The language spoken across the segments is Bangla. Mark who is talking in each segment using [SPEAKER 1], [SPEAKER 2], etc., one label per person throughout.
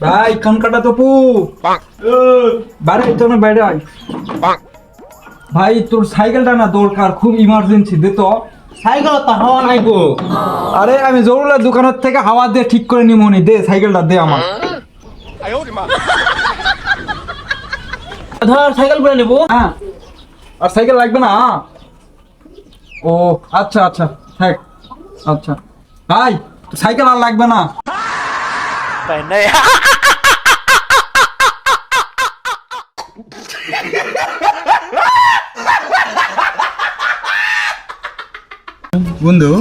[SPEAKER 1] ভাই কান কাটা তপু বাইরে তো না বাইরে আয় ভাই তোর সাইকেলটা না দরকার, খুব ইমার্জেন্সি, দে তো।
[SPEAKER 2] সাইকেল তো হাওয়া নাই গো।
[SPEAKER 1] আরে আমি জরুরের দোকানের থেকে হাওয়া দিয়ে ঠিক করে নিমনি, দে সাইকেলটা দে আমার।
[SPEAKER 2] ধর সাইকেল করে নেবো।
[SPEAKER 1] হ্যাঁ, আর সাইকেল লাগবে না? ও আচ্ছা আচ্ছা, থাক। আচ্ছা ভাই সাইকেল আর লাগবে না।
[SPEAKER 3] বন্ধু,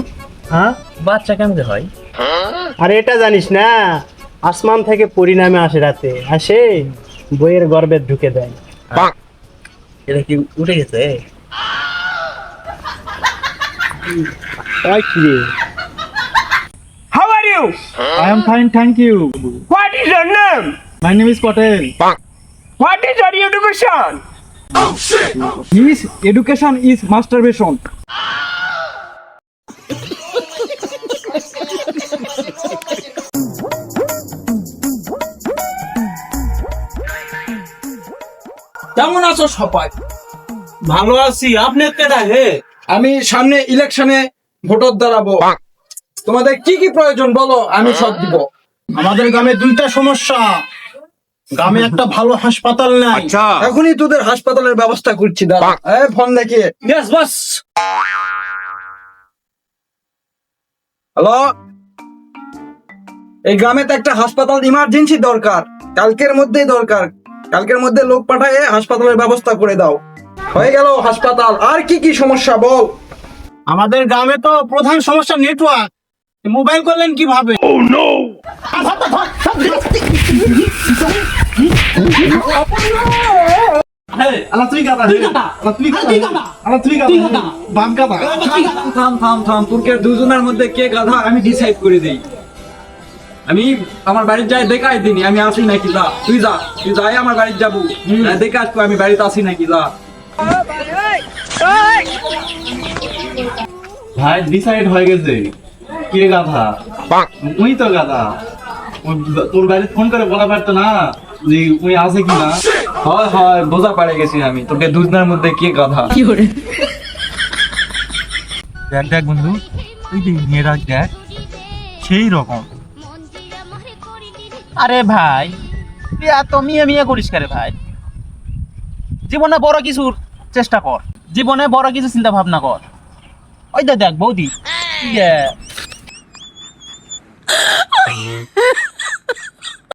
[SPEAKER 2] হ্যাঁ, বাচ্চা কেমন হয়? আরে এটা জানিস না, আসমান থেকে পরিণামে আসে, রাতে আসে বইয়ের গর্ভে ঢুকে দেয়। এটা কি উঠে গেছে?
[SPEAKER 4] How are you?
[SPEAKER 1] I am fine, thank you.
[SPEAKER 4] What is your name?
[SPEAKER 1] My name is Patel.
[SPEAKER 4] What is your education?
[SPEAKER 1] His education is masturbation. কেমন আছো সবাই?
[SPEAKER 2] ভালো আছি, আপনি কেডা হে?
[SPEAKER 1] আমি সামনে ইলেকশনে ভোটার দাঁড়াবো, তোমাদের কি কি প্রয়োজন বলো, আমি সব দিব।
[SPEAKER 2] আমাদের গ্রামে দুইটা সমস্যা। গ্রামে একটা ভালো হাসপাতাল নাই।
[SPEAKER 1] এখনই তোদের হাসপাতালের ব্যবস্থা করছি, দাঁড়া। ফোন দেখিয়ে।
[SPEAKER 2] Yes, boss.
[SPEAKER 1] হ্যালো, এই গ্রামে তো একটা হাসপাতাল ইমার্জেন্সি দরকার, কালকের মধ্যেই দরকার। কালকের মধ্যে লোক পাঠায় হাসপাতালের ব্যবস্থা করে দাও। হয়ে গেল হাসপাতাল। আর কি কি সমস্যা বল?
[SPEAKER 2] আমাদের গ্রামে তো প্রধান সমস্যা নেটওয়ার্ক। মোবাইল করলেন কিভাবে?
[SPEAKER 1] থাম থাম থাম, তোরকে দুজনের মধ্যে কে গাধা আমি ডিসাইড করে দেই। আমি আমার বাড়ির যাই দেখাই দিনি আমি আসি নাকি, যা তুই যা, তুই যাই আমার বাড়ির যাবো, দেখে আসবো আমি বাড়িতে আসি নাকি, যা।
[SPEAKER 2] ভাই ডিসাইড হয়ে গেছে। কে গাধা? তুই তো গাধা। তোর বাড়ি ফোন করে বলা পারতো না যে উনি আছে কিনা?
[SPEAKER 1] হয় হয়, বোঝা পারে গেছি আমি, তোকে দুজনের মধ্যে কে গাধা।
[SPEAKER 3] দেখ দেখ বন্ধু, তুই মেয়েরা দেখ সেই রকম।
[SPEAKER 5] আরে ভাই তুই এত মিয়া মিয়া করিস কারে ভাই? জীবনে বড় কিছুর চেষ্টা কর, জীবনে বড় কিছু চিন্তা ভাবনা কর। ওই দেখ বৌদি,